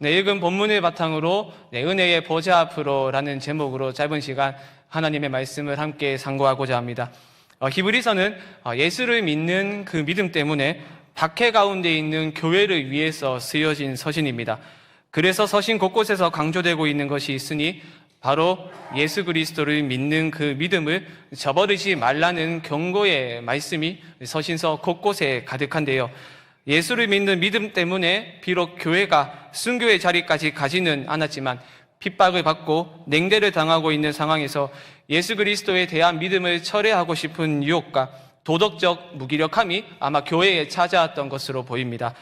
읽은 본문을 바탕으로 은혜의 보좌 앞으로라는 제목으로 짧은 시간 하나님의 말씀을 함께 상고하고자 합니다. 히브리서는 예수를 믿는 그 믿음 때문에 박해 가운데 있는 교회를 위해서 쓰여진 서신입니다. 그래서 서신 곳곳에서 강조되고 있는 것이 있으니 바로 예수 그리스도를 믿는 그 믿음을 저버리지 말라는 경고의 말씀이 서신서 곳곳에 가득한데요. 예수를 믿는 믿음 때문에 비록 교회가 순교의 자리까지 가지는 않았지만 핍박을 받고 냉대를 당하고 있는 상황에서 예수 그리스도에 대한 믿음을 철회하고 싶은 유혹과 도덕적 무기력함이 아마 교회에 찾아왔던 것으로 보입니다.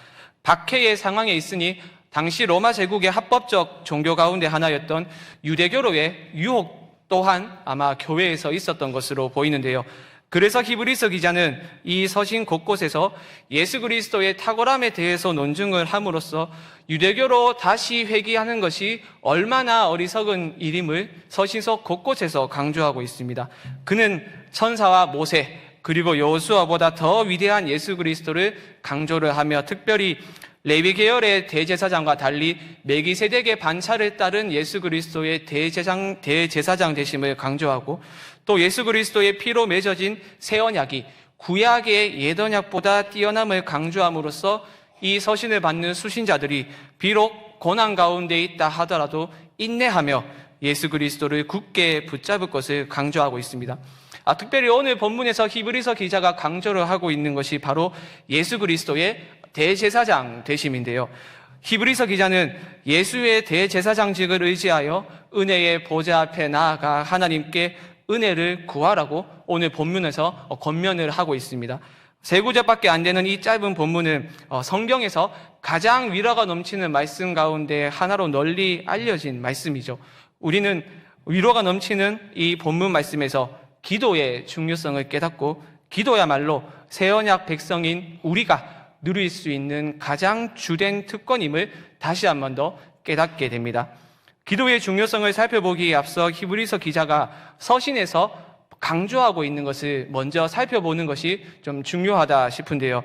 박해의 상황에 있으니 당시 로마 제국의 합법적 종교 가운데 하나였던 유대교로의 유혹 또한 아마 교회에서 있었던 것으로 보이는데요. 그래서 히브리서 기자는 이 서신 곳곳에서 예수 그리스도의 탁월함에 대해서 논증을 함으로써 유대교로 다시 회귀하는 것이 얼마나 어리석은 일임을 서신서 곳곳에서 강조하고 있습니다. 그는 천사와 모세 그리고 여호수아보다 더 위대한 예수 그리스도를 강조를 하며 특별히 레위 계열의 대제사장과 달리 멜기세덱의 반차를 따른 예수 그리스도의 대제사장 되심을 강조하고 또 예수 그리스도의 피로 맺어진 새 언약이 구약의 옛 언약보다 뛰어남을 강조함으로써 이 서신을 받는 수신자들이 비록 고난 가운데 있다 하더라도 인내하며 예수 그리스도를 굳게 붙잡을 것을 강조하고 있습니다. 특별히 오늘 본문에서 히브리서 기자가 강조를 하고 있는 것이 바로 예수 그리스도의 대제사장 되심인데요. 히브리서 기자는 예수의 대제사장직을 의지하여 은혜의 보좌 앞에 나아가 하나님께 은혜를 구하라고 오늘 본문에서 권면을 하고 있습니다. 세 구절밖에 안 되는 이 짧은 본문은 성경에서 가장 위로가 넘치는 말씀 가운데 하나로 널리 알려진 말씀이죠. 우리는 위로가 넘치는 이 본문 말씀에서 기도의 중요성을 깨닫고 기도야말로 새 언약 백성인 우리가 누릴 수 있는 가장 주된 특권임을 다시 한 번 더 깨닫게 됩니다. 기도의 중요성을 살펴보기에 앞서 히브리서 기자가 서신에서 강조하고 있는 것을 먼저 살펴보는 것이 좀 중요하다 싶은데요.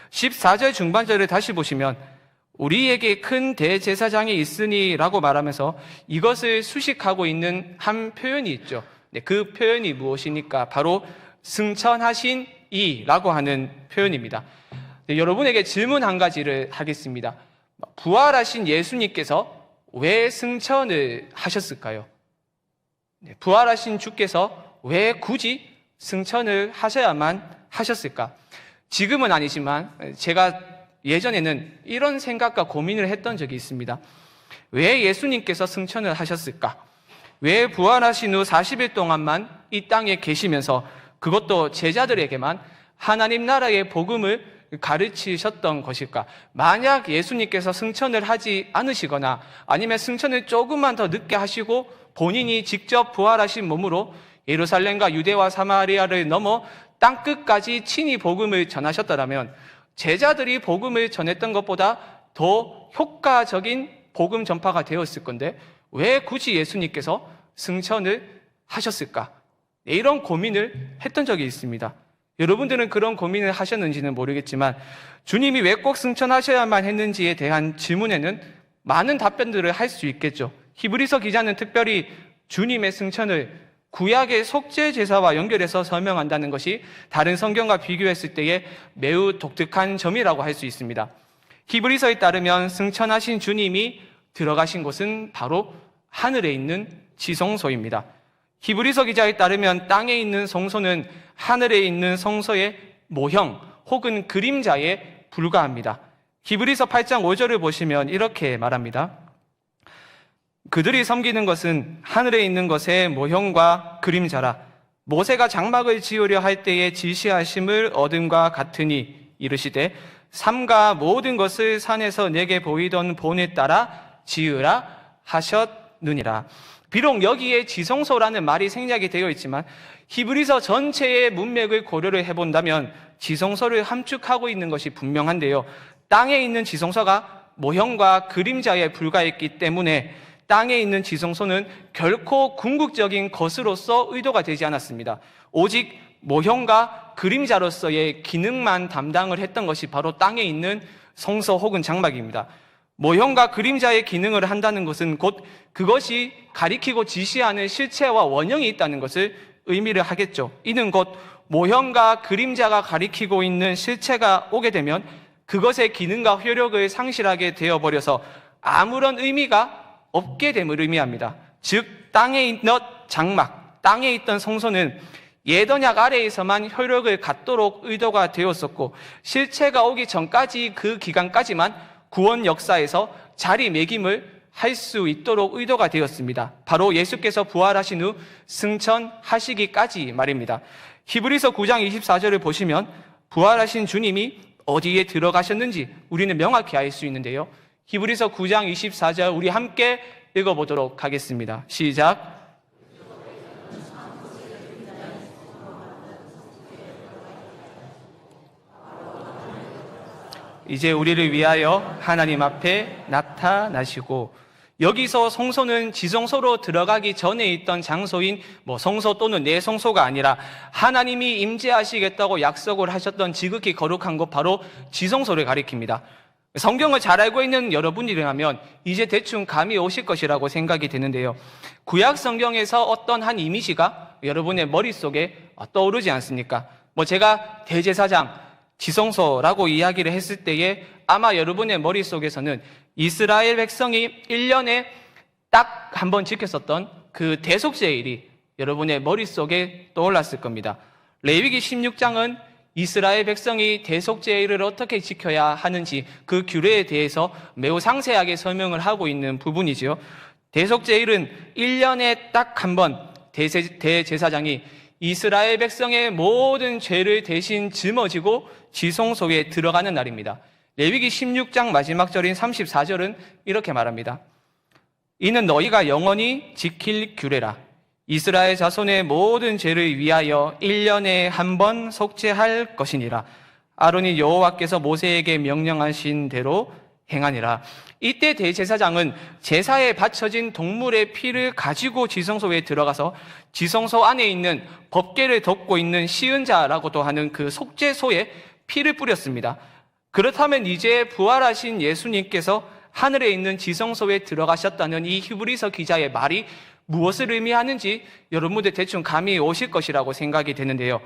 14절 중반절을 다시 보시면 우리에게 큰 대제사장이 있으니 라고 말하면서 이것을 수식하고 있는 한 표현이 있죠. 그 표현이 무엇입니까? 바로 승천하신 이라고 하는 표현입니다. 여러분에게 질문 한 가지를 하겠습니다. 부활하신 예수님께서 왜 승천을 하셨을까요? 부활하신 주께서 왜 굳이 승천을 하셔야만 하셨을까? 지금은 아니지만 제가 예전에는 이런 생각과 고민을 했던 적이 있습니다. 왜 예수님께서 승천을 하셨을까? 왜 부활하신 후 40일 동안만 이 땅에 계시면서 그것도 제자들에게만 하나님 나라의 복음을 가르치셨던 것일까? 만약 예수님께서 승천을 하지 않으시거나 아니면 승천을 조금만 더 늦게 하시고 본인이 직접 부활하신 몸으로 예루살렘과 유대와 사마리아를 넘어 땅끝까지 친히 복음을 전하셨더라면 제자들이 복음을 전했던 것보다 더 효과적인 복음 전파가 되었을 건데 왜 굳이 예수님께서 승천을 하셨을까? 이런 고민을 했던 적이 있습니다. 여러분들은 그런 고민을 하셨는지는 모르겠지만 주님이 왜 꼭 승천하셔야만 했는지에 대한 질문에는 많은 답변들을 할 수 있겠죠. 히브리서 기자는 특별히 주님의 승천을 구약의 속죄 제사와 연결해서 설명한다는 것이 다른 성경과 비교했을 때에 매우 독특한 점이라고 할 수 있습니다. 히브리서에 따르면 승천하신 주님이 들어가신 곳은 바로 하늘에 있는 지성소입니다. 히브리서 기자에 따르면 땅에 있는 성소는 하늘에 있는 성소의 모형 혹은 그림자에 불과합니다. 히브리서 8장 5절을 보시면 이렇게 말합니다. 그들이 섬기는 것은 하늘에 있는 것의 모형과 그림자라. 모세가 장막을 지으려 할 때에 지시하심을 얻음과 같으니 이르시되 삼가 모든 것을 산에서 내게 보이던 본에 따라 지으라 하셨느니라. 비록 여기에 지성소라는 말이 생략이 되어 있지만 히브리서 전체의 문맥을 고려를 해본다면 지성소를 함축하고 있는 것이 분명한데요. 땅에 있는 지성소가 모형과 그림자에 불과했기 때문에 땅에 있는 지성소는 결코 궁극적인 것으로서 의도가 되지 않았습니다. 오직 모형과 그림자로서의 기능만 담당을 했던 것이 바로 땅에 있는 성소 혹은 장막입니다. 모형과 그림자의 기능을 한다는 것은 곧 그것이 가리키고 지시하는 실체와 원형이 있다는 것을 의미를 하겠죠. 이는 곧 모형과 그림자가 가리키고 있는 실체가 오게 되면 그것의 기능과 효력을 상실하게 되어버려서 아무런 의미가 없게 됨을 의미합니다. 즉 땅에 있는 장막, 땅에 있던 성소는 예언약 아래에서만 효력을 갖도록 의도가 되었었고, 실체가 오기 전까지 그 기간까지만 구원 역사에서 자리매김을 할 수 있도록 의도가 되었습니다. 바로 예수께서 부활하신 후 승천하시기까지 말입니다. 히브리서 9장 24절을 보시면 부활하신 주님이 어디에 들어가셨는지 우리는 명확히 알 수 있는데요. 히브리서 9장 24절 우리 함께 읽어보도록 하겠습니다. 시작. 이제 우리를 위하여 하나님 앞에 나타나시고, 여기서 성소는 지성소로 들어가기 전에 있던 장소인 성소 또는 내성소가 아니라 하나님이 임재하시겠다고 약속을 하셨던 지극히 거룩한 곳, 바로 지성소를 가리킵니다. 성경을 잘 알고 있는 여러분이라면 이제 대충 감이 오실 것이라고 생각이 되는데요. 구약 성경에서 어떤 한 이미지가 여러분의 머릿속에 떠오르지 않습니까? 제가 대제사장, 지성소라고 이야기를 했을 때에 아마 여러분의 머릿속에서는 이스라엘 백성이 1년에 딱 한 번 지켰었던 그 대속제일이 여러분의 머릿속에 떠올랐을 겁니다. 레위기 16장은 이스라엘 백성이 대속제일을 어떻게 지켜야 하는지 그 규례에 대해서 매우 상세하게 설명을 하고 있는 부분이지요. 대속제일은 1년에 딱 한 번 대제사장이 이스라엘 백성의 모든 죄를 대신 짊어지고 지성소에 들어가는 날입니다. 레위기 16장 마지막 절인 34절은 이렇게 말합니다. 이는 너희가 영원히 지킬 규례라. 이스라엘 자손의 모든 죄를 위하여 1년에 한 번 속죄할 것이니라. 아론이 여호와께서 모세에게 명령하신 대로 행하니라. 이때 대제사장은 제사에 바쳐진 동물의 피를 가지고 지성소에 들어가서 지성소 안에 있는 법궤를 덮고 있는 시은자라고도 하는 그 속죄소에 피를 뿌렸습니다. 그렇다면 이제 부활하신 예수님께서 하늘에 있는 지성소에 들어가셨다는 이 히브리서 기자의 말이 무엇을 의미하는지 여러분들 대충 감이 오실 것이라고 생각이 되는데요.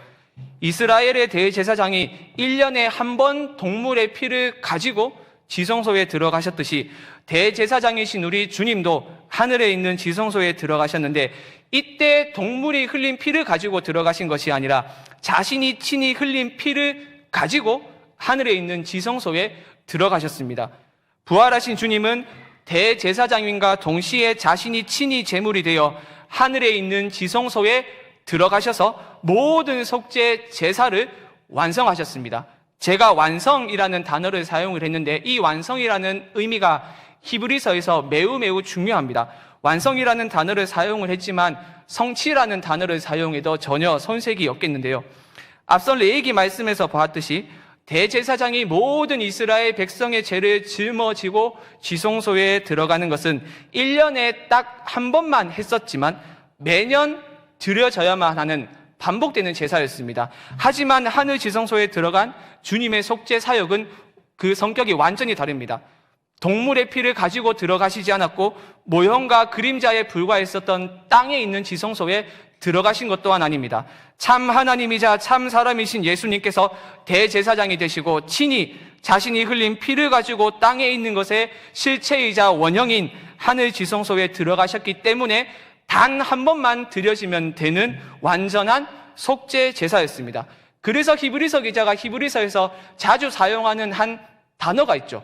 이스라엘의 대제사장이 1년에 한 번 동물의 피를 가지고 지성소에 들어가셨듯이 대제사장이신 우리 주님도 하늘에 있는 지성소에 들어가셨는데, 이때 동물이 흘린 피를 가지고 들어가신 것이 아니라 자신이 친히 흘린 피를 가지고 하늘에 있는 지성소에 들어가셨습니다. 부활하신 주님은 대제사장님과 동시에 자신이 친히 제물이 되어 하늘에 있는 지성소에 들어가셔서 모든 속죄 제사를 완성하셨습니다. 제가 완성이라는 단어를 사용을 했는데 이 완성이라는 의미가 히브리서에서 매우 중요합니다. 완성이라는 단어를 사용을 했지만 성취라는 단어를 사용해도 전혀 손색이 없겠는데요. 앞선 레위기 말씀에서 보았듯이 대제사장이 모든 이스라엘 백성의 죄를 짊어지고 지성소에 들어가는 것은 1년에 딱 한 번만 했었지만 매년 드려져야만 하는 반복되는 제사였습니다. 하지만 하늘 지성소에 들어간 주님의 속죄 사역은 그 성격이 완전히 다릅니다. 동물의 피를 가지고 들어가시지 않았고 모형과 그림자에 불과했었던 땅에 있는 지성소에 들어가신 것 또한 아닙니다. 참 하나님이자 참 사람이신 예수님께서 대제사장이 되시고 친히 자신이 흘린 피를 가지고 땅에 있는 것의 실체이자 원형인 하늘 지성소에 들어가셨기 때문에 단 한 번만 드려지면 되는 완전한 속죄 제사였습니다. 그래서 히브리서 기자가 히브리서에서 자주 사용하는 한 단어가 있죠.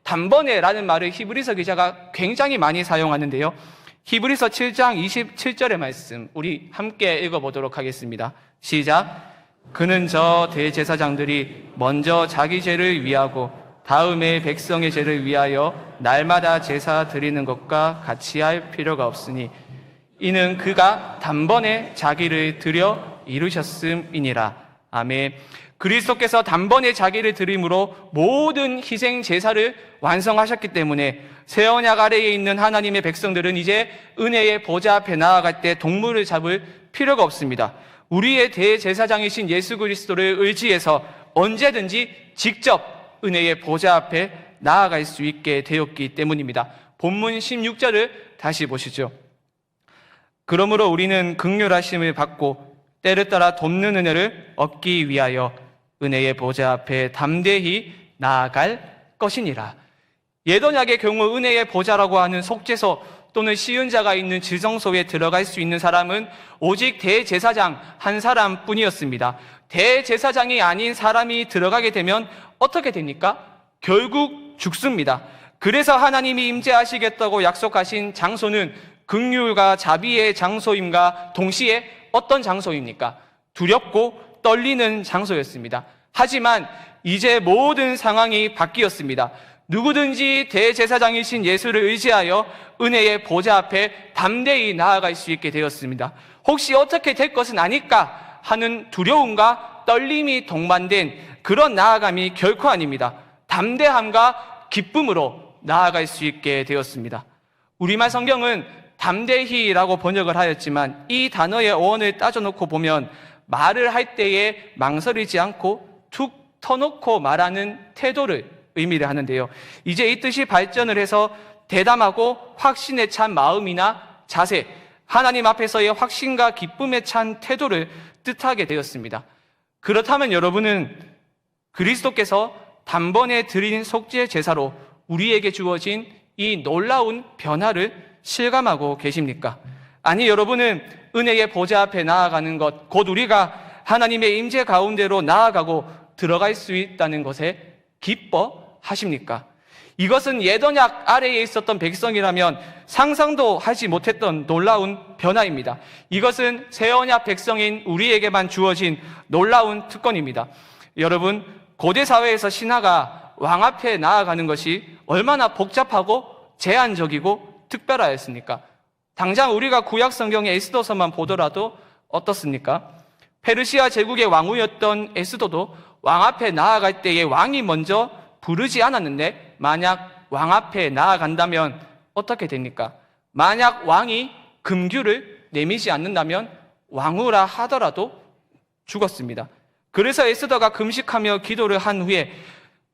단번에라는 말을 히브리서 기자가 굉장히 많이 사용하는데요. 히브리서 7장 27절의 말씀 우리 함께 읽어보도록 하겠습니다. 시작. 그는 저 대제사장들이 먼저 자기 죄를 위하고 다음에 백성의 죄를 위하여 날마다 제사 드리는 것과 같이 할 필요가 없으니 이는 그가 단번에 자기를 드려 이루셨음이니라. 아멘. 그리스도께서 단번에 자기를 드림으로 모든 희생 제사를 완성하셨기 때문에 새 언약 아래에 있는 하나님의 백성들은 이제 은혜의 보좌 앞에 나아갈 때 동물을 잡을 필요가 없습니다. 우리의 대제사장이신 예수 그리스도를 의지해서 언제든지 직접 은혜의 보좌 앞에 나아갈 수 있게 되었기 때문입니다. 본문 16절을 다시 보시죠. 그러므로 우리는 긍휼하심을 받고 때를 따라 돕는 은혜를 얻기 위하여 은혜의 보좌 앞에 담대히 나아갈 것이니라. 예언약의 경우 은혜의 보좌라고 하는 속죄소 또는 시은자가 있는 지성소에 들어갈 수 있는 사람은 오직 대제사장 한 사람뿐이었습니다. 대제사장이 아닌 사람이 들어가게 되면 어떻게 됩니까? 결국 죽습니다. 그래서 하나님이 임재하시겠다고 약속하신 장소는 긍휼과 자비의 장소임과 동시에 어떤 장소입니까? 두렵고 떨리는 장소였습니다. 하지만 이제 모든 상황이 바뀌었습니다. 누구든지 대제사장이신 예수를 의지하여 은혜의 보좌 앞에 담대히 나아갈 수 있게 되었습니다. 혹시 어떻게 될 것은 아닐까 하는 두려움과 떨림이 동반된 그런 나아감이 결코 아닙니다. 담대함과 기쁨으로 나아갈 수 있게 되었습니다. 우리말 성경은 담대히라고 번역을 하였지만 이 단어의 어원을 따져놓고 보면 말을 할 때에 망설이지 않고 툭 터놓고 말하는 태도를 의미를 하는데요. 이제 이 뜻이 발전을 해서 대담하고 확신에 찬 마음이나 자세, 하나님 앞에서의 확신과 기쁨에 찬 태도를 뜻하게 되었습니다. 그렇다면 여러분은 그리스도께서 단번에 드린 속죄 제사로 우리에게 주어진 이 놀라운 변화를 실감하고 계십니까? 아니, 여러분은 은혜의 보좌 앞에 나아가는 것, 곧 우리가 하나님의 임재 가운데로 나아가고 들어갈 수 있다는 것에 기뻐하십니까? 이것은 옛언약 아래에 있었던 백성이라면 상상도 하지 못했던 놀라운 변화입니다. 이것은 새언약 백성인 우리에게만 주어진 놀라운 특권입니다. 여러분, 고대 사회에서 신하가 왕 앞에 나아가는 것이 얼마나 복잡하고 제한적이고 특별하였습니까? 당장 우리가 구약 성경의 에스더서만 보더라도 어떻습니까? 페르시아 제국의 왕후였던 에스더도 왕 앞에 나아갈 때에 왕이 먼저 부르지 않았는데 만약 왕 앞에 나아간다면 어떻게 됩니까? 만약 왕이 금규를 내미지 않는다면 왕후라 하더라도 죽었습니다. 그래서 에스더가 금식하며 기도를 한 후에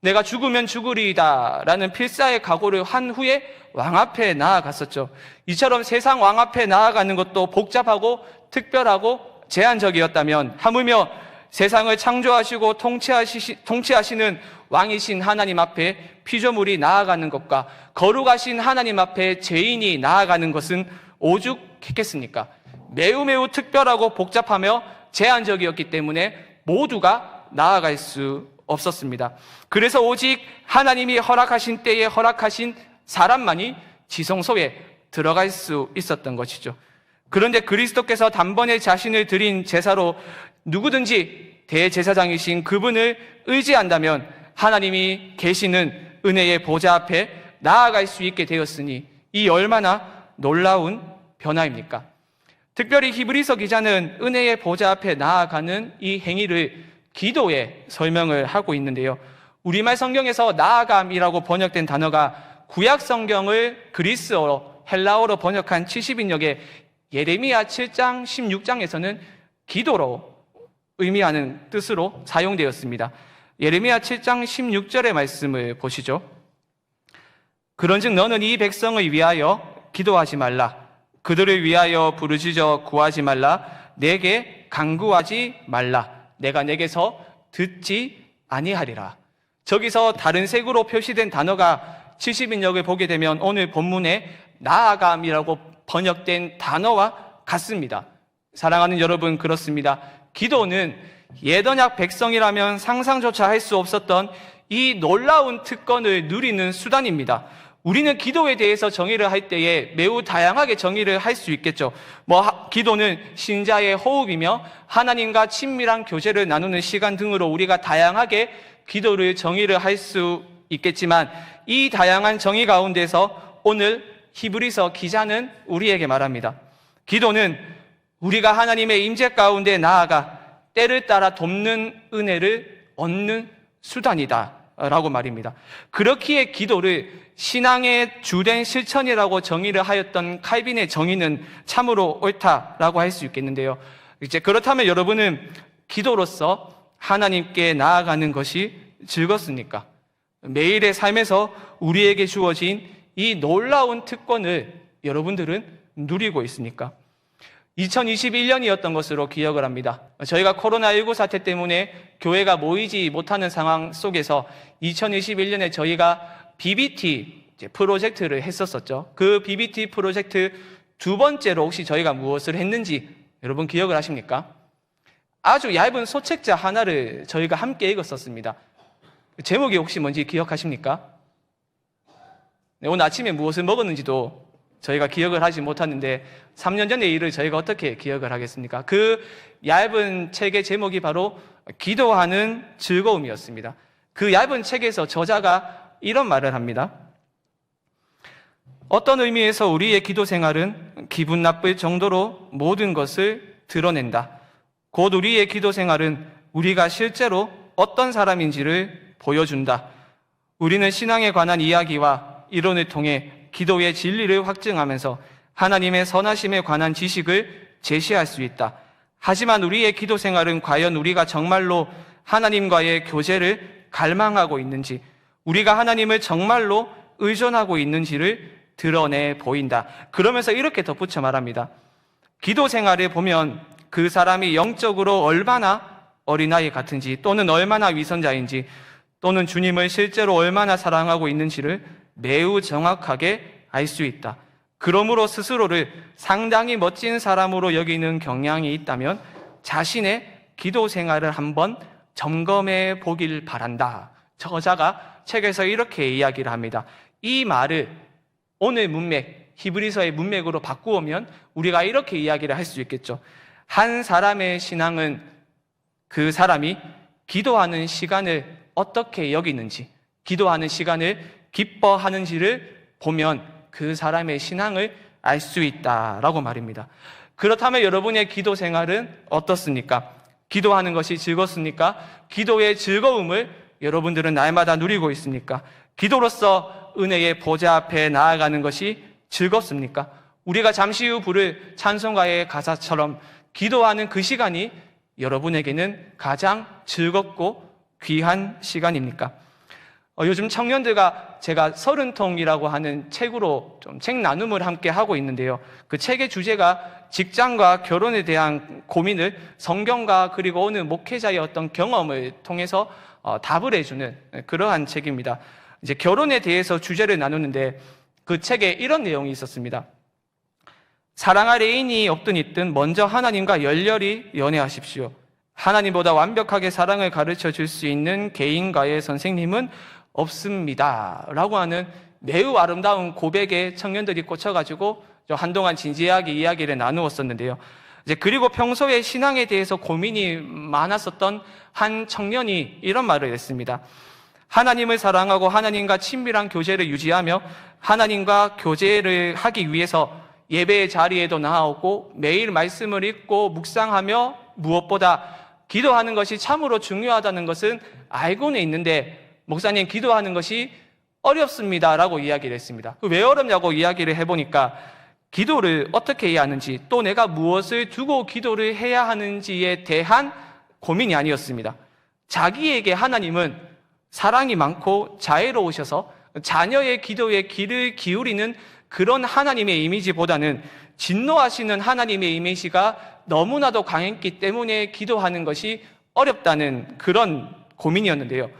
내가 죽으면 죽으리이다 라는 필사의 각오를 한 후에 왕 앞에 나아갔었죠. 이처럼 세상 왕 앞에 나아가는 것도 복잡하고 특별하고 제한적이었다면 하물며 세상을 창조하시고 통치하시는 왕이신 하나님 앞에 피조물이 나아가는 것과 거룩하신 하나님 앞에 죄인이 나아가는 것은 오죽했겠습니까? 매우 특별하고 복잡하며 제한적이었기 때문에 모두가 나아갈 수 없었습니다. 그래서 오직 하나님이 허락하신 때에 허락하신 사람만이 지성소에 들어갈 수 있었던 것이죠. 그런데 그리스도께서 단번에 자신을 드린 제사로 누구든지 대제사장이신 그분을 의지한다면 하나님이 계시는 은혜의 보좌 앞에 나아갈 수 있게 되었으니 이 얼마나 놀라운 변화입니까? 특별히 히브리서 기자는 은혜의 보좌 앞에 나아가는 이 행위를 기도에 설명을 하고 있는데요. 우리말 성경에서 나아감이라고 번역된 단어가 구약 성경을 그리스어로 헬라어로 번역한 70인역의 예레미야 7장 16장에서는 기도로 의미하는 뜻으로 사용되었습니다. 예레미야 7장 16절의 말씀을 보시죠. 그런즉 너는 이 백성을 위하여 기도하지 말라. 그들을 위하여 부르짖어 구하지 말라. 내게 간구하지 말라. 내가 내게서 듣지 아니하리라. 저기서 다른 색으로 표시된 단어가 70인역을 보게 되면 오늘 본문에 나아감이라고 번역된 단어와 같습니다. 사랑하는 여러분, 그렇습니다. 기도는 옛언약 백성이라면 상상조차 할 수 없었던 이 놀라운 특권을 누리는 수단입니다. 우리는 기도에 대해서 정의를 할 때에 매우 다양하게 정의를 할 수 있겠죠. 기도는 신자의 호흡이며 하나님과 친밀한 교제를 나누는 시간 등으로 우리가 다양하게 기도를 정의를 할 수 있겠지만 이 다양한 정의 가운데서 오늘 히브리서 기자는 우리에게 말합니다. 기도는 우리가 하나님의 임재 가운데 나아가 때를 따라 돕는 은혜를 얻는 수단이다 라고 말입니다. 그렇기에 기도를 신앙의 주된 실천이라고 정의를 하였던 칼빈의 정의는 참으로 옳다라고 할 수 있겠는데요. 이제 그렇다면 여러분은 기도로서 하나님께 나아가는 것이 즐겁습니까? 매일의 삶에서 우리에게 주어진 이 놀라운 특권을 여러분들은 누리고 있습니까? 2021년이었던 것으로 기억을 합니다. 저희가 코로나19 사태 때문에 교회가 모이지 못하는 상황 속에서 2021년에 저희가 BBT 프로젝트를 했었었죠. 그 BBT 프로젝트 두 번째로 혹시 저희가 무엇을 했는지 여러분 기억을 하십니까? 아주 얇은 소책자 하나를 저희가 함께 읽었었습니다. 제목이 혹시 뭔지 기억하십니까? 네, 오늘 아침에 무엇을 먹었는지도 저희가 기억을 하지 못하는데 3년 전의 일을 저희가 어떻게 기억을 하겠습니까? 그 얇은 책의 제목이 바로 기도하는 즐거움이었습니다. 그 얇은 책에서 저자가 이런 말을 합니다. 어떤 의미에서 우리의 기도 생활은 기분 나쁠 정도로 모든 것을 드러낸다. 곧 우리의 기도 생활은 우리가 실제로 어떤 사람인지를 보여준다. 우리는 신앙에 관한 이야기와 이론을 통해 기도의 진리를 확증하면서 하나님의 선하심에 관한 지식을 제시할 수 있다. 하지만 우리의 기도 생활은 과연 우리가 정말로 하나님과의 교제를 갈망하고 있는지, 우리가 하나님을 정말로 의존하고 있는지를 드러내 보인다. 그러면서 이렇게 덧붙여 말합니다. 기도 생활을 보면 그 사람이 영적으로 얼마나 어린아이 같은지, 또는 얼마나 위선자인지, 또는 주님을 실제로 얼마나 사랑하고 있는지를 매우 정확하게 알 수 있다. 그러므로 스스로를 상당히 멋진 사람으로 여기는 경향이 있다면 자신의 기도 생활을 한번 점검해 보길 바란다. 저자가 책에서 이렇게 이야기를 합니다. 이 말을 오늘 문맥, 히브리서의 문맥으로 바꾸면 우리가 이렇게 이야기를 할 수 있겠죠. 한 사람의 신앙은 그 사람이 기도하는 시간을 어떻게 여기는지, 기도하는 시간을 기뻐하는지를 보면 그 사람의 신앙을 알 수 있다라고 말입니다. 그렇다면 여러분의 기도 생활은 어떻습니까? 기도하는 것이 즐겁습니까? 기도의 즐거움을 여러분들은 날마다 누리고 있습니까? 기도로서 은혜의 보좌 앞에 나아가는 것이 즐겁습니까? 우리가 잠시 후 부를 찬송가의 가사처럼 기도하는 그 시간이 여러분에게는 가장 즐겁고 귀한 시간입니까? 요즘 청년들과 제가 30통이라고 하는 책으로 좀 책 나눔을 함께 하고 있는데요. 그 책의 주제가 직장과 결혼에 대한 고민을 성경과 그리고 어느 목회자의 어떤 경험을 통해서 답을 해주는 그러한 책입니다. 이제 결혼에 대해서 주제를 나누는데 그 책에 이런 내용이 있었습니다. 사랑할 애인이 없든 있든 먼저 하나님과 열렬히 연애하십시오. 하나님보다 완벽하게 사랑을 가르쳐 줄 수 있는 개인과의 선생님은 없습니다. 라고 하는 매우 아름다운 고백에 청년들이 꽂혀가지고 한동안 진지하게 이야기를 나누었었는데요. 이제 그리고 평소에 신앙에 대해서 고민이 많았었던 한 청년이 이런 말을 했습니다. 하나님을 사랑하고 하나님과 친밀한 교제를 유지하며 하나님과 교제를 하기 위해서 예배의 자리에도 나아오고 매일 말씀을 읽고 묵상하며 무엇보다 기도하는 것이 참으로 중요하다는 것은 알고는 있는데 목사님 기도하는 것이 어렵습니다 라고 이야기를 했습니다. 왜 어렵냐고 이야기를 해보니까 기도를 어떻게 해야 하는지 또 내가 무엇을 두고 기도를 해야 하는지에 대한 고민이 아니었습니다. 자기에게 하나님은 사랑이 많고 자애로우셔서 자녀의 기도에 귀를 기울이는 그런 하나님의 이미지보다는 진노하시는 하나님의 이미지가 너무나도 강했기 때문에 기도하는 것이 어렵다는 그런 고민이었는데요.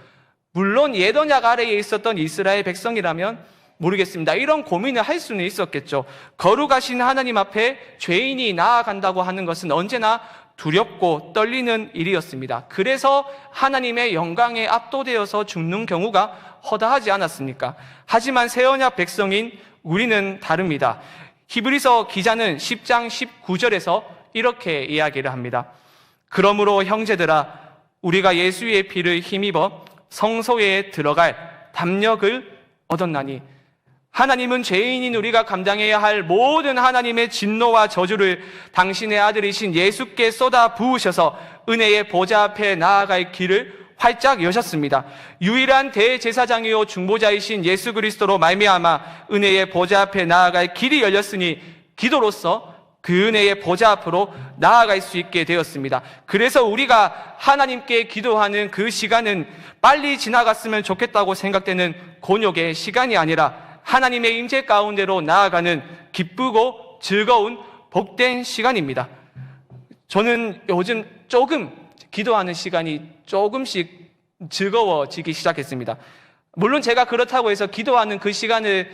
물론 예언약 아래에 있었던 이스라엘 백성이라면 모르겠습니다. 이런 고민을 할 수는 있었겠죠. 거룩하신 하나님 앞에 죄인이 나아간다고 하는 것은 언제나 두렵고 떨리는 일이었습니다. 그래서 하나님의 영광에 압도되어서 죽는 경우가 허다하지 않았습니까? 하지만 새 언약 백성인 우리는 다릅니다. 히브리서 기자는 10장 19절에서 이렇게 이야기를 합니다. 그러므로 형제들아 우리가 예수의 피를 힘입어 성소에 들어갈 담력을 얻었나니 하나님은 죄인인 우리가 감당해야 할 모든 하나님의 진노와 저주를 당신의 아들이신 예수께 쏟아 부으셔서 은혜의 보좌 앞에 나아갈 길을 활짝 여셨습니다. 유일한 대제사장이요 중보자이신 예수 그리스도로 말미암아 은혜의 보좌 앞에 나아갈 길이 열렸으니 기도로서 그 은혜의 보좌 앞으로 나아갈 수 있게 되었습니다. 그래서 우리가 하나님께 기도하는 그 시간은 빨리 지나갔으면 좋겠다고 생각되는 곤욕의 시간이 아니라 하나님의 임재 가운데로 나아가는 기쁘고 즐거운 복된 시간입니다. 저는 요즘 조금 기도하는 시간이 조금씩 즐거워지기 시작했습니다. 물론 제가 그렇다고 해서 기도하는 그 시간을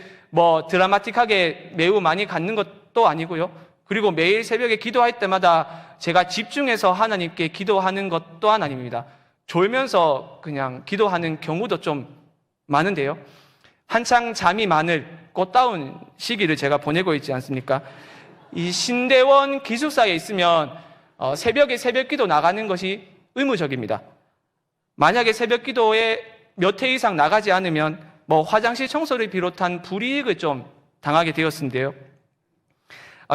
드라마틱하게 매우 많이 갖는 것도 아니고요. 그리고 매일 새벽에 기도할 때마다 제가 집중해서 하나님께 기도하는 것 또한 아닙니다. 졸면서 그냥 기도하는 경우도 좀 많은데요. 한창 잠이 많을 꽃다운 시기를 제가 보내고 있지 않습니까? 이 신대원 기숙사에 있으면 새벽에 새벽기도 나가는 것이 의무적입니다. 만약에 새벽기도에 몇 회 이상 나가지 않으면 화장실 청소를 비롯한 불이익을 좀 당하게 되었는데요.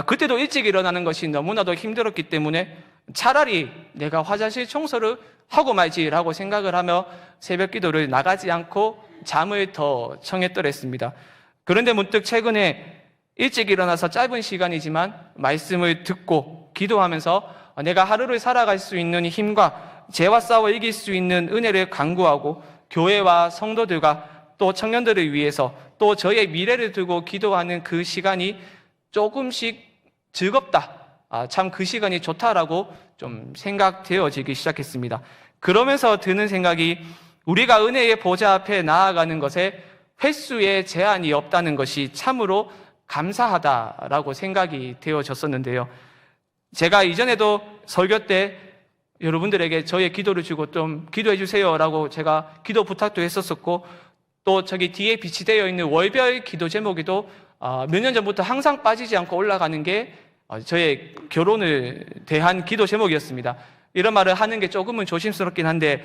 그때도 일찍 일어나는 것이 너무나도 힘들었기 때문에 차라리 내가 화장실 청소를 하고 말지라고 생각을 하며 새벽기도를 나가지 않고 잠을 더 청했더랬습니다. 그런데 문득 최근에 일찍 일어나서 짧은 시간이지만 말씀을 듣고 기도하면서 내가 하루를 살아갈 수 있는 힘과 죄와 싸워 이길 수 있는 은혜를 간구하고 교회와 성도들과 또 청년들을 위해서 또 저의 미래를 두고 기도하는 그 시간이 조금씩 즐겁다. 참 그 시간이 좋다라고 좀 생각되어지기 시작했습니다. 그러면서 드는 생각이 우리가 은혜의 보좌 앞에 나아가는 것에 횟수에 제한이 없다는 것이 참으로 감사하다라고 생각이 되어졌었는데요. 제가 이전에도 설교 때 여러분들에게 저의 기도를 주고 좀 기도해 주세요라고 제가 기도 부탁도 했었었고 또 저기 뒤에 비치되어 있는 월별 기도 제목에도 몇 년 전부터 항상 빠지지 않고 올라가는 게 저의 결혼을 대한 기도 제목이었습니다. 이런 말을 하는 게 조금은 조심스럽긴 한데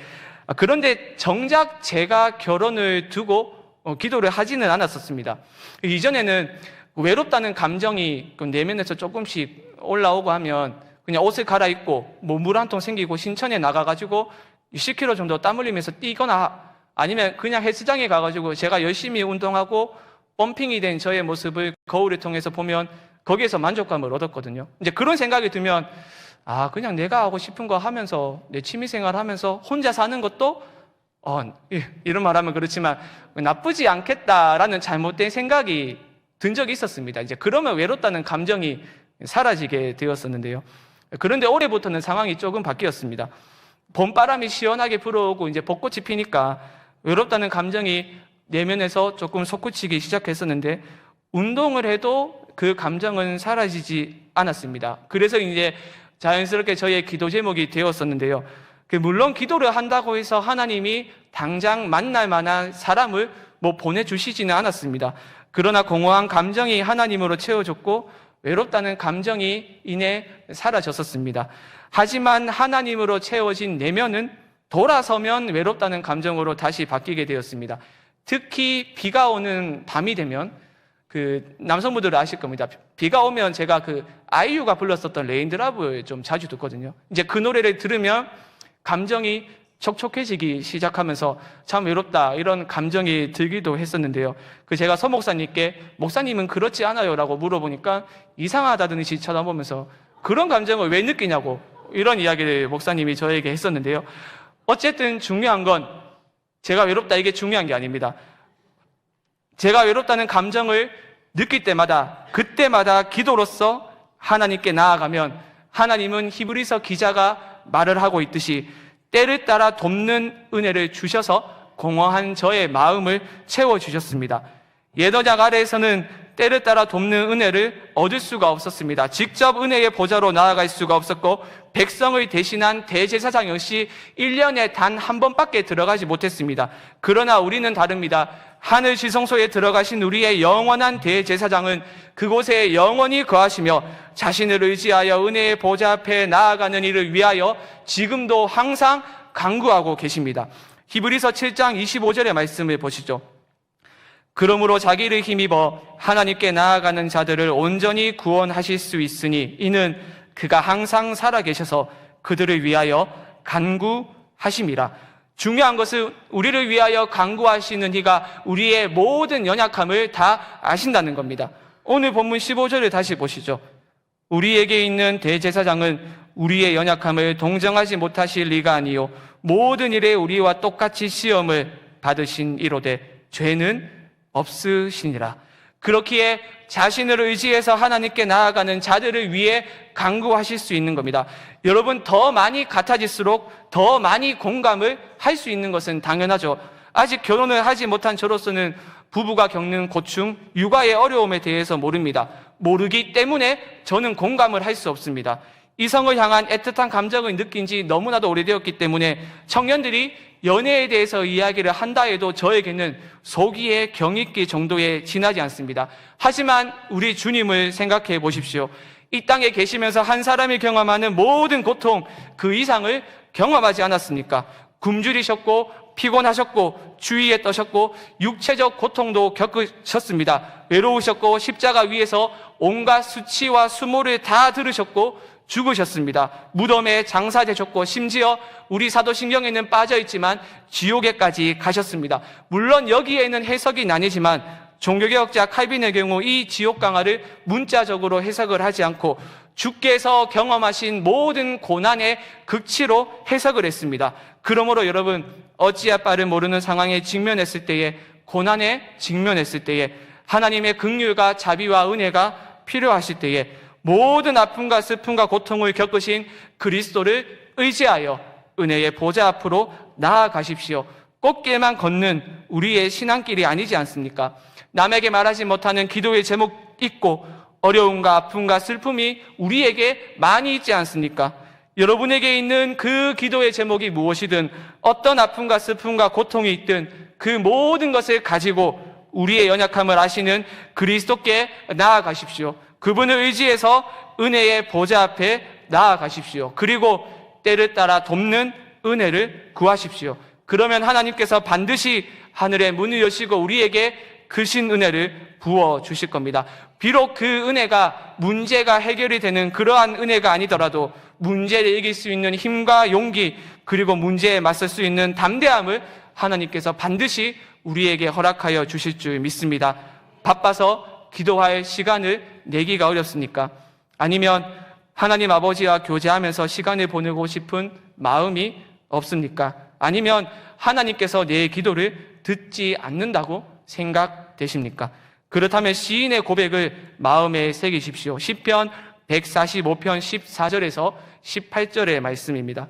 그런데 정작 제가 결혼을 두고 기도를 하지는 않았었습니다. 이전에는 외롭다는 감정이 내면에서 조금씩 올라오고 하면 그냥 옷을 갈아입고 물 한 통 생기고 신천에 나가가지고 10km 정도 땀 흘리면서 뛰거나 아니면 그냥 헬스장에 가가지고 제가 열심히 운동하고 펌핑이 된 저의 모습을 거울을 통해서 보면 거기에서 만족감을 얻었거든요. 이제 그런 생각이 들면 그냥 내가 하고 싶은 거 하면서 내 취미생활 하면서 혼자 사는 것도 이런 말 하면 그렇지만 나쁘지 않겠다라는 잘못된 생각이 든 적이 있었습니다. 이제 그러면 외롭다는 감정이 사라지게 되었었는데요. 그런데 올해부터는 상황이 조금 바뀌었습니다. 봄바람이 시원하게 불어오고 이제 벚꽃이 피니까 외롭다는 감정이 내면에서 조금 솟구치기 시작했었는데 운동을 해도 그 감정은 사라지지 않았습니다. 그래서 이제 자연스럽게 저의 기도 제목이 되었었는데요. 물론 기도를 한다고 해서 하나님이 당장 만날 만한 사람을 보내주시지는 않았습니다. 그러나 공허한 감정이 하나님으로 채워졌고 외롭다는 감정이 이내 사라졌었습니다. 하지만 하나님으로 채워진 내면은 돌아서면 외롭다는 감정으로 다시 바뀌게 되었습니다. 특히 비가 오는 밤이 되면 남성분들은 아실 겁니다. 비가 오면 제가 아이유가 불렀었던 레인드랍을 좀 자주 듣거든요. 이제 그 노래를 들으면 감정이 촉촉해지기 시작하면서 참 외롭다 이런 감정이 들기도 했었는데요. 제가 서 목사님께 목사님은 그렇지 않아요 라고 물어보니까 이상하다든지 쳐다보면서 그런 감정을 왜 느끼냐고 이런 이야기를 목사님이 저에게 했었는데요. 어쨌든 중요한 건 제가 외롭다 이게 중요한 게 아닙니다. 제가 외롭다는 감정을 느낄 때마다 그때마다 기도로서 하나님께 나아가면 하나님은 히브리서 기자가 말을 하고 있듯이 때를 따라 돕는 은혜를 주셔서 공허한 저의 마음을 채워주셨습니다. 예언약 아래에서는 때를 따라 돕는 은혜를 얻을 수가 없었습니다. 직접 은혜의 보좌로 나아갈 수가 없었고 백성을 대신한 대제사장 역시 1년에 단 한 번밖에 들어가지 못했습니다. 그러나 우리는 다릅니다. 하늘 지성소에 들어가신 우리의 영원한 대제사장은 그곳에 영원히 거하시며 자신을 의지하여 은혜의 보좌 앞에 나아가는 이를 위하여 지금도 항상 간구하고 계십니다. 히브리서 7장 25절의 말씀을 보시죠. 그러므로 자기를 힘입어 하나님께 나아가는 자들을 온전히 구원하실 수 있으니 이는 그가 항상 살아계셔서 그들을 위하여 간구하심이라. 중요한 것은 우리를 위하여 간구하시는 이가 우리의 모든 연약함을 다 아신다는 겁니다. 오늘 본문 15절을 다시 보시죠. 우리에게 있는 대제사장은 우리의 연약함을 동정하지 못하실 리가 아니요 모든 일에 우리와 똑같이 시험을 받으신 이로되 죄는 없으시니라. 그렇기에 자신을 의지해서 하나님께 나아가는 자들을 위해 간구하실 수 있는 겁니다. 여러분, 더 많이 같아질수록 더 많이 공감을 할 수 있는 것은 당연하죠. 아직 결혼을 하지 못한 저로서는 부부가 겪는 고충, 육아의 어려움에 대해서 모릅니다. 모르기 때문에 저는 공감을 할 수 없습니다. 이성을 향한 애틋한 감정을 느낀 지 너무나도 오래되었기 때문에 청년들이 연애에 대해서 이야기를 한다 해도 저에게는 소기의 경익기 정도에 지나지 않습니다. 하지만 우리 주님을 생각해 보십시오. 이 땅에 계시면서 한 사람이 경험하는 모든 고통 그 이상을 경험하지 않았습니까? 굶주리셨고 피곤하셨고 주위에 떠셨고 육체적 고통도 겪으셨습니다. 외로우셨고 십자가 위에서 온갖 수치와 수모를 다 들으셨고 죽으셨습니다. 무덤에 장사되셨고 심지어 우리 사도신경에는 빠져있지만 지옥에까지 가셨습니다. 물론 여기에는 해석이 나뉘지만 종교개혁자 칼빈의 경우 이 지옥강화를 문자적으로 해석을 하지 않고 주께서 경험하신 모든 고난의 극치로 해석을 했습니다. 그러므로 여러분, 어찌할 바를 모르는 상황에 직면했을 때에, 고난에 직면했을 때에 하나님의 긍휼과 자비와 은혜가 필요하실 때에 모든 아픔과 슬픔과 고통을 겪으신 그리스도를 의지하여 은혜의 보좌 앞으로 나아가십시오. 꽃길만 걷는 우리의 신앙길이 아니지 않습니까? 남에게 말하지 못하는 기도의 제목 있고 어려움과 아픔과 슬픔이 우리에게 많이 있지 않습니까? 여러분에게 있는 그 기도의 제목이 무엇이든 어떤 아픔과 슬픔과 고통이 있든 그 모든 것을 가지고 우리의 연약함을 아시는 그리스도께 나아가십시오. 그분을 의지해서 은혜의 보좌 앞에 나아가십시오. 그리고 때를 따라 돕는 은혜를 구하십시오. 그러면 하나님께서 반드시 하늘의 문을 여시고 우리에게 크신 은혜를 부어주실 겁니다. 비록 그 은혜가 문제가 해결이 되는 그러한 은혜가 아니더라도 문제를 이길 수 있는 힘과 용기, 그리고 문제에 맞설 수 있는 담대함을 하나님께서 반드시 우리에게 허락하여 주실 줄 믿습니다. 바빠서 기도할 시간을 내기가 어렵습니까? 아니면 하나님 아버지와 교제하면서 시간을 보내고 싶은 마음이 없습니까? 아니면 하나님께서 내 기도를 듣지 않는다고 생각되십니까? 그렇다면 시인의 고백을 마음에 새기십시오. 시편 145편 14절에서 18절의 말씀입니다.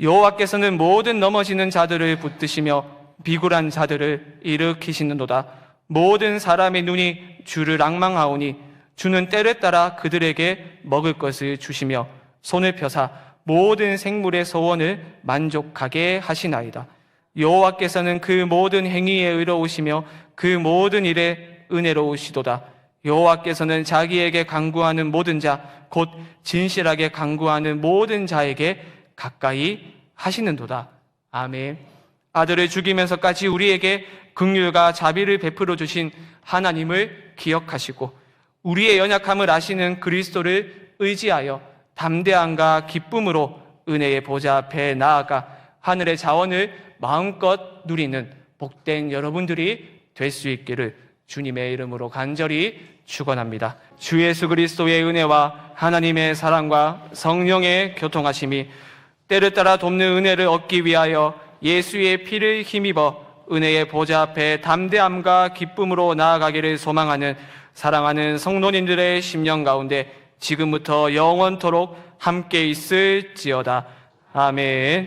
여호와께서는 모든 넘어지는 자들을 붙드시며 비굴한 자들을 일으키시는도다. 모든 사람의 눈이 주를 앙망하오니 주는 때를 따라 그들에게 먹을 것을 주시며 손을 펴사 모든 생물의 소원을 만족하게 하시나이다. 여호와께서는 그 모든 행위에 의로우시며 그 모든 일에 은혜로우시도다. 여호와께서는 자기에게 간구하는 모든 자, 곧 진실하게 간구하는 모든 자에게 가까이 하시는도다. 아멘. 아들을 죽이면서까지 우리에게 긍휼과 자비를 베풀어 주신 하나님을 기억하시고 우리의 연약함을 아시는 그리스도를 의지하여 담대함과 기쁨으로 은혜의 보좌 앞에 나아가 하늘의 자원을 마음껏 누리는 복된 여러분들이 될 수 있기를 주님의 이름으로 간절히 축원합니다. 주 예수 그리스도의 은혜와 하나님의 사랑과 성령의 교통하심이 때를 따라 돕는 은혜를 얻기 위하여 예수의 피를 힘입어 은혜의 보좌 앞에 담대함과 기쁨으로 나아가기를 소망하는 사랑하는 성도님들의 심령 가운데 지금부터 영원토록 함께 있을지어다. 아멘.